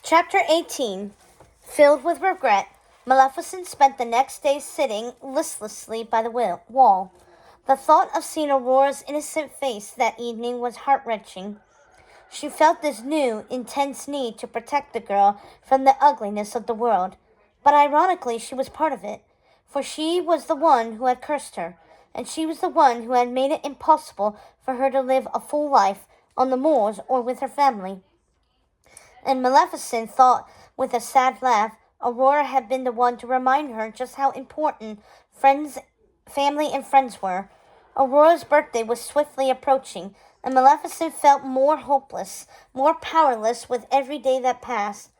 Chapter 18. Filled with regret, Maleficent spent the next day sitting listlessly by the wall. The thought of seeing Aurora's innocent face that evening was heart-wrenching. She felt this new, intense need to protect the girl from the ugliness of the world. But ironically, she was part of it, for she was the one who had cursed her, and she was the one who had made it impossible for her to live a full life on the moors or with her family. And Maleficent thought with a sad laugh, Aurora had been the one to remind her just how important family and friends were. Aurora's birthday was swiftly approaching, and Maleficent felt more hopeless, more powerless with every day that passed.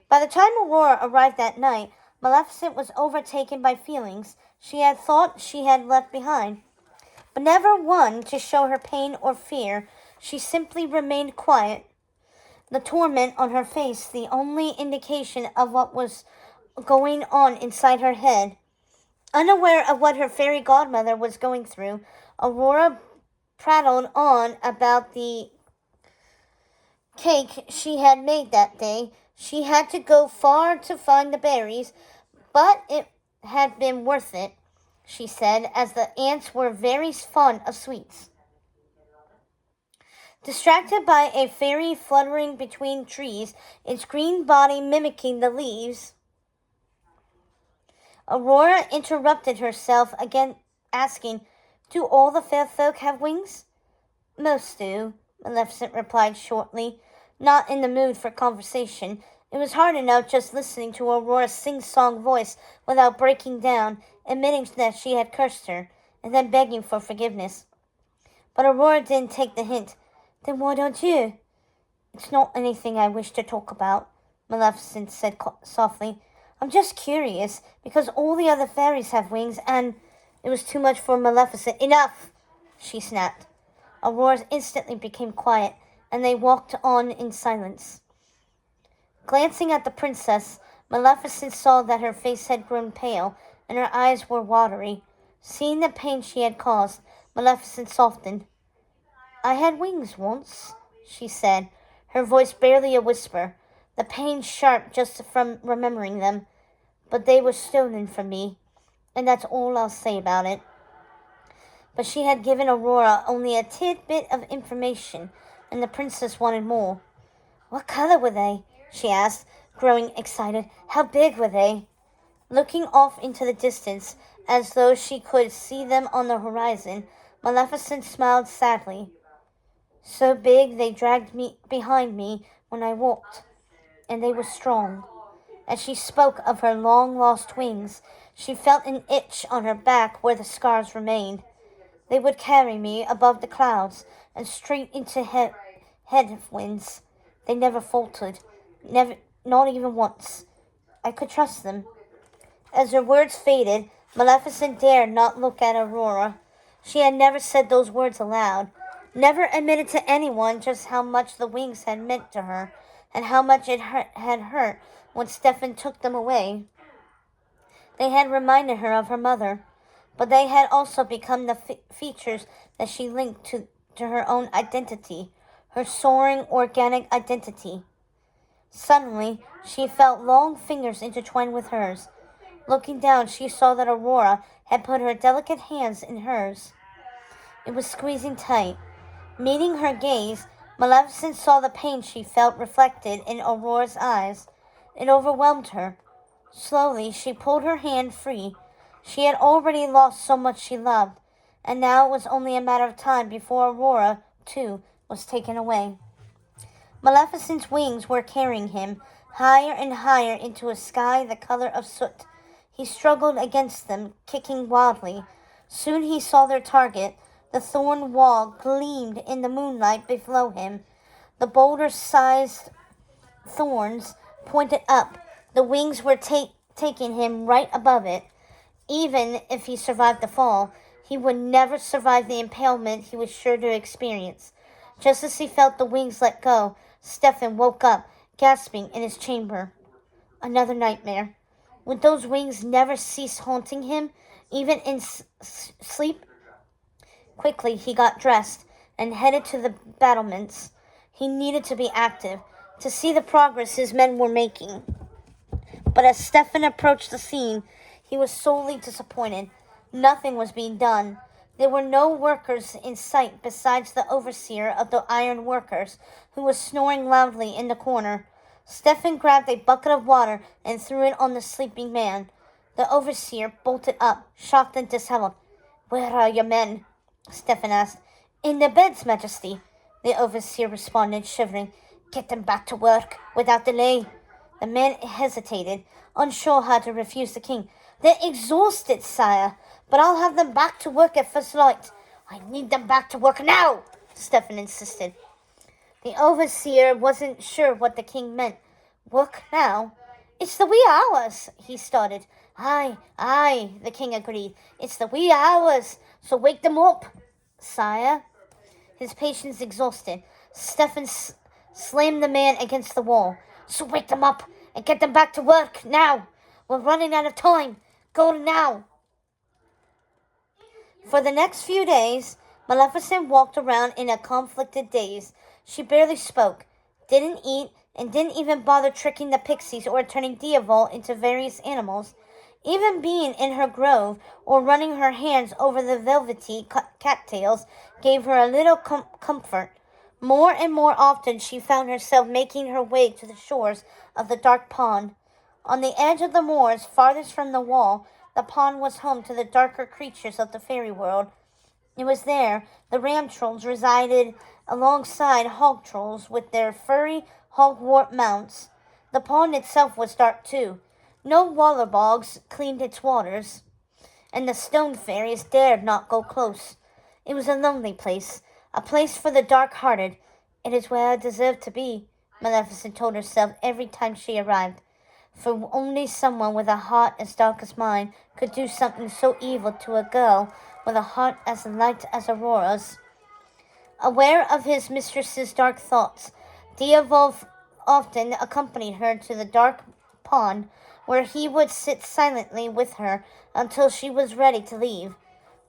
By the time Aurora arrived that night, Maleficent was overtaken by feelings she had thought she had left behind, but never one to show her pain or fear. She simply remained quiet, the torment on her face the only indication of what was going on inside her head. Unaware of what her fairy godmother was going through, Aurora prattled on about the cake she had made that day. She had to go far to find the berries, but it had been worth it, she said, as the ants were very fond of sweets. Distracted by a fairy fluttering between trees, its green body mimicking the leaves, Aurora interrupted herself again, asking, "Do all the fair folk have wings?" "Most do," Maleficent replied shortly, not in the mood for conversation. It was hard enough just listening to Aurora's sing-song voice without breaking down, admitting that she had cursed her, and then begging for forgiveness. But Aurora didn't take the hint. "Then why don't you?" "It's not anything I wish to talk about," Maleficent said softly. "I'm just curious, because all the other fairies have wings, and—" It was too much for Maleficent. "Enough!" she snapped. Aurora instantly became quiet, and they walked on in silence. Glancing at the princess, Maleficent saw that her face had grown pale, and her eyes were watery. Seeing the pain she had caused, Maleficent softened. "I had wings once," she said, her voice barely a whisper, the pain sharp just from remembering them. "But they were stolen from me, and that's all I'll say about it." But she had given Aurora only a tidbit of information, and the princess wanted more. "What color were they?" she asked, growing excited. "How big were they?" Looking off into the distance, as though she could see them on the horizon, Maleficent smiled sadly. "So big they dragged me behind me when I walked, and they were strong." As she spoke of her long-lost wings, she felt an itch on her back where the scars remained. "They would carry me above the clouds and straight into headwinds. They never faltered, not even once. I could trust them." As her words faded, Maleficent dared not look at Aurora. She had never said those words aloud, never admitted to anyone just how much the wings had meant to her, and how much it had hurt when Stefan took them away. They had reminded her of her mother, but they had also become the features that she linked to her own identity, her soaring, organic identity. Suddenly, she felt long fingers intertwined with hers. Looking down, she saw that Aurora had put her delicate hands in hers. It was squeezing tight. Meeting her gaze, Maleficent saw the pain she felt reflected in Aurora's eyes. It overwhelmed her. Slowly, she pulled her hand free. She had already lost so much she loved, and now it was only a matter of time before Aurora, too, was taken away. Maleficent's wings were carrying him, higher and higher into a sky the color of soot. He struggled against them, kicking wildly. Soon he saw their target. The thorn wall gleamed in the moonlight below him. The boulder-sized thorns pointed up. The wings were taking him right above it. Even if he survived the fall, he would never survive the impalement he was sure to experience. Just as he felt the wings let go, Stefan woke up, gasping in his chamber. Another nightmare. Would those wings never cease haunting him, even in sleep? Quickly, he got dressed and headed to the battlements. He needed to be active. to see the progress his men were making. But as Stefan approached the scene, he was sorely disappointed. Nothing was being done. There were no workers in sight besides the overseer of the iron workers, who was snoring loudly in the corner. Stefan grabbed a bucket of water and threw it on the sleeping man. The overseer bolted up, shocked and disheveled. "Where are your men?" Stefan asked. "In their beds, Majesty," the overseer responded, shivering. "Get them back to work, without delay." The man hesitated, unsure how to refuse the king. "They're exhausted, sire, but I'll have them back to work at first light." "I need them back to work now," Stefan insisted. The overseer wasn't sure what the king meant. "Work now?" "It's the wee hours," he started. Aye, the king agreed. "It's the wee hours, so wake them up, sire." His patience exhausted, Stefan slammed the man against the wall. "So wake them up and get them back to work, now. We're running out of time. Go now." For the next few days, Maleficent walked around in a conflicted daze. She barely spoke, didn't eat, and didn't even bother tricking the pixies or turning Diaval into various animals. Even being in her grove or running her hands over the velvety cattails gave her a little comfort. More and more often she found herself making her way to the shores of the dark pond. On the edge of the moors, farthest from the wall, the pond was home to the darker creatures of the fairy world. It was there the ram trolls resided alongside hog trolls with their furry hogwart mounts. The pond itself was dark too. No wallerbogs cleaned its waters, and the stone fairies dared not go close. It was a lonely place, a place for the dark-hearted. "It is where I deserve to be," Maleficent told herself every time she arrived. For only someone with a heart as dark as mine could do something so evil to a girl with a heart as light as Aurora's. Aware of his mistress's dark thoughts, Diaval often accompanied her to the dark pond, where he would sit silently with her until she was ready to leave.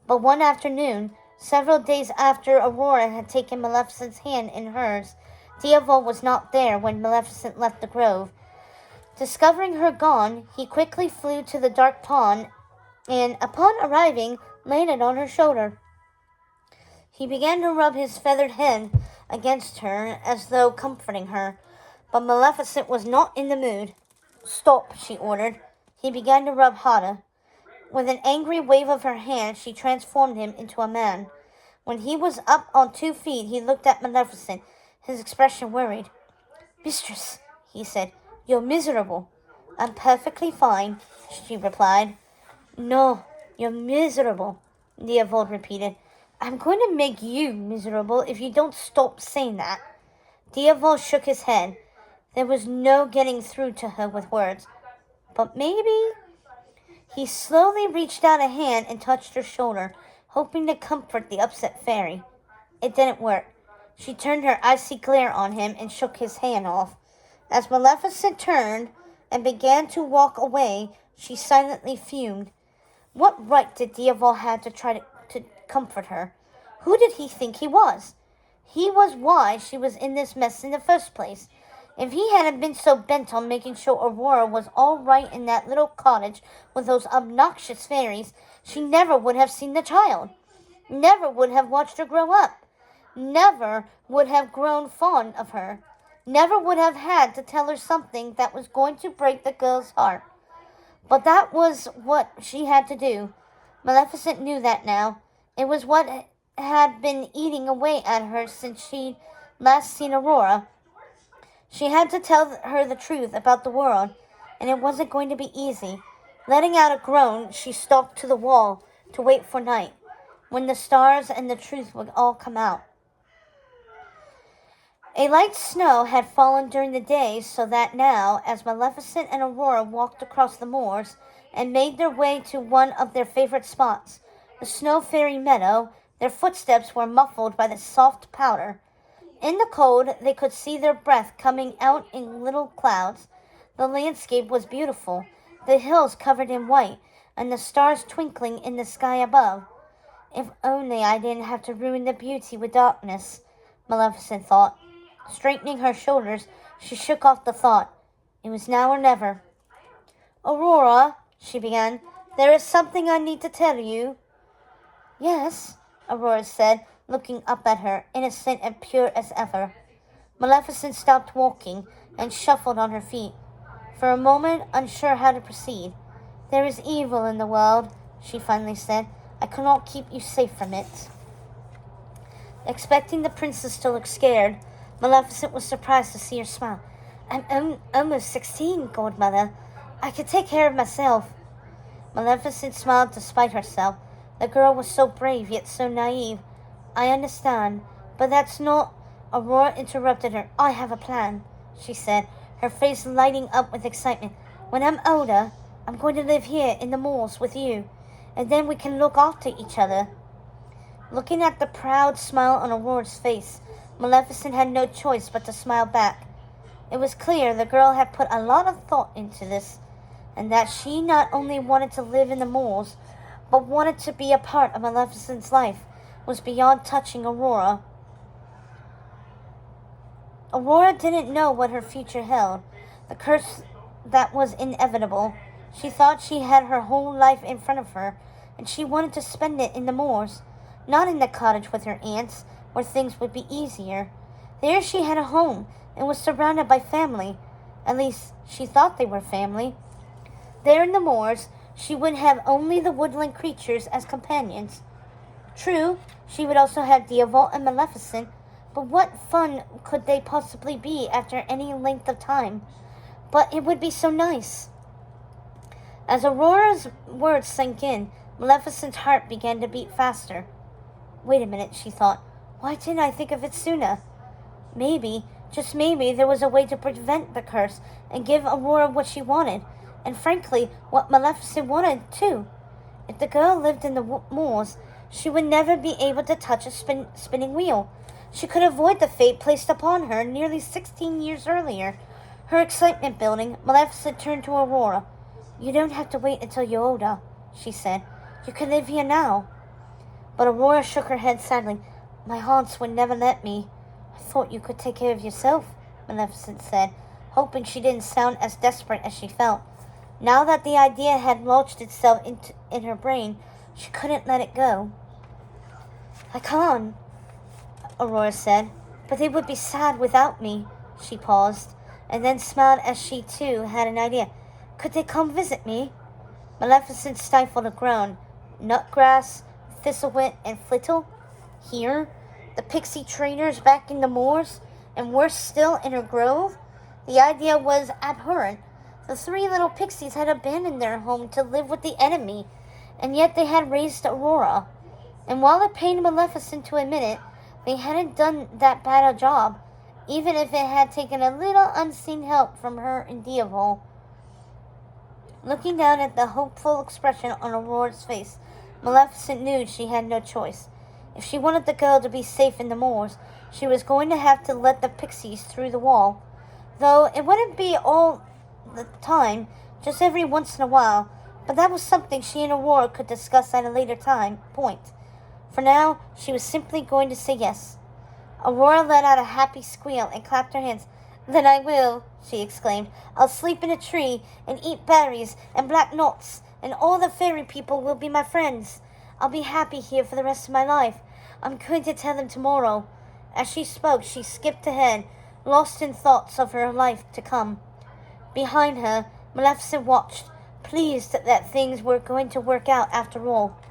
But one afternoon, several days after Aurora had taken Maleficent's hand in hers, Diaval was not there when Maleficent left the grove. Discovering her gone, he quickly flew to the dark pond and, upon arriving, landed on her shoulder. He began to rub his feathered head against her as though comforting her, but Maleficent was not in the mood. "Stop," she ordered. He began to rub harder. With an angry wave of her hand, she transformed him into a man. When he was up on 2 feet, he looked at Maleficent, his expression worried. "Mistress," he said, "you're miserable." "I'm perfectly fine," she replied. "No, you're miserable," Diavold repeated. "I'm going to make you miserable if you don't stop saying that." Diavold shook his head. There was no getting through to her with words. "But maybe—" He slowly reached out a hand and touched her shoulder, hoping to comfort the upset fairy. It didn't work. She turned her icy glare on him and shook his hand off. As Maleficent turned and began to walk away, she silently fumed. What right did Diaval have to try to comfort her? Who did he think he was? He was why she was in this mess in the first place. If he hadn't been so bent on making sure Aurora was all right in that little cottage with those obnoxious fairies, she never would have seen the child, never would have watched her grow up, never would have grown fond of her, never would have had to tell her something that was going to break the girl's heart. But that was what she had to do. Maleficent knew that now. It was what had been eating away at her since she'd last seen Aurora. She had to tell her the truth about the world, and it wasn't going to be easy. Letting out a groan, she stalked to the wall to wait for night, when the stars and the truth would all come out. A light snow had fallen during the day, so that now, as Maleficent and Aurora walked across the moors and made their way to one of their favorite spots, the Snow Fairy Meadow, their footsteps were muffled by the soft powder. In the cold, they could see their breath coming out in little clouds. The landscape was beautiful, the hills covered in white, and the stars twinkling in the sky above. If only I didn't have to ruin the beauty with darkness, Maleficent thought. Straightening her shoulders, She shook off the thought. It was now or never. Aurora, she began, there is something I need to tell you. Yes, Aurora said, looking up at her, innocent and pure as ever. Maleficent stopped walking and shuffled on her feet. For a moment, unsure how to proceed. There is evil in the world, she finally said. I cannot keep you safe from it. Expecting the princess to look scared, Maleficent was surprised to see her smile. I'm almost 16, godmother. I can take care of myself. Maleficent smiled despite herself. The girl was so brave, yet so naive. I understand, but that's not... Aurora interrupted her. I have a plan, she said, her face lighting up with excitement. When I'm older, I'm going to live here in the moors with you, and then we can look after each other. Looking at the proud smile on Aurora's face, Maleficent had no choice but to smile back. It was clear the girl had put a lot of thought into this, and that she not only wanted to live in the moors, but wanted to be a part of Maleficent's life, was beyond touching Aurora. Aurora didn't know what her future held, the curse that was inevitable. She thought she had her whole life in front of her, and she wanted to spend it in the moors, not in the cottage with her aunts, where things would be easier. There she had a home, and was surrounded by family. At least, she thought they were family. There in the moors, she would have only the woodland creatures as companions. True, she would also have Diavolt and Maleficent, but what fun could they possibly be after any length of time? But it would be so nice. As Aurora's words sank in, Maleficent's heart began to beat faster. Wait a minute, she thought. Why didn't I think of it sooner? Maybe, just maybe, there was a way to prevent the curse and give Aurora what she wanted, and frankly, what Maleficent wanted, too. If the girl lived in the moors, she would never be able to touch a spinning wheel. She could avoid the fate placed upon her nearly 16 years earlier. Her excitement building, Maleficent turned to Aurora. You don't have to wait until you're older, she said. You can live here now. But Aurora shook her head sadly. My aunts would never let me. I thought you could take care of yourself, Maleficent said, hoping she didn't sound as desperate as she felt. Now that the idea had lodged itself in her brain, she couldn't let it go. I can't, Aurora said, but they would be sad without me. She paused, and then smiled as she, too, had an idea. Could they come visit me? Maleficent stifled a groan. Nutgrass, Thistlewit, and Flittle? Here? The pixie trainers back in the moors? And worse still, in her grove? The idea was abhorrent. The three little pixies had abandoned their home to live with the enemy, and yet they had raised Aurora. And while it pained Maleficent to admit it, they hadn't done that bad a job, even if it had taken a little unseen help from her and Diavolt. Looking down at the hopeful expression on Aurora's face, Maleficent knew she had no choice. If she wanted the girl to be safe in the moors, she was going to have to let the pixies through the wall. Though it wouldn't be all the time, just every once in a while, but that was something she and Aurora could discuss at a later point. For now, she was simply going to say yes. Aurora let out a happy squeal and clapped her hands. Then I will, she exclaimed. I'll sleep in a tree and eat berries and black nuts, and all the fairy people will be my friends. I'll be happy here for the rest of my life. I'm going to tell them tomorrow. As she spoke, she skipped ahead, lost in thoughts of her life to come. Behind her, Maleficent watched, pleased that things were going to work out after all.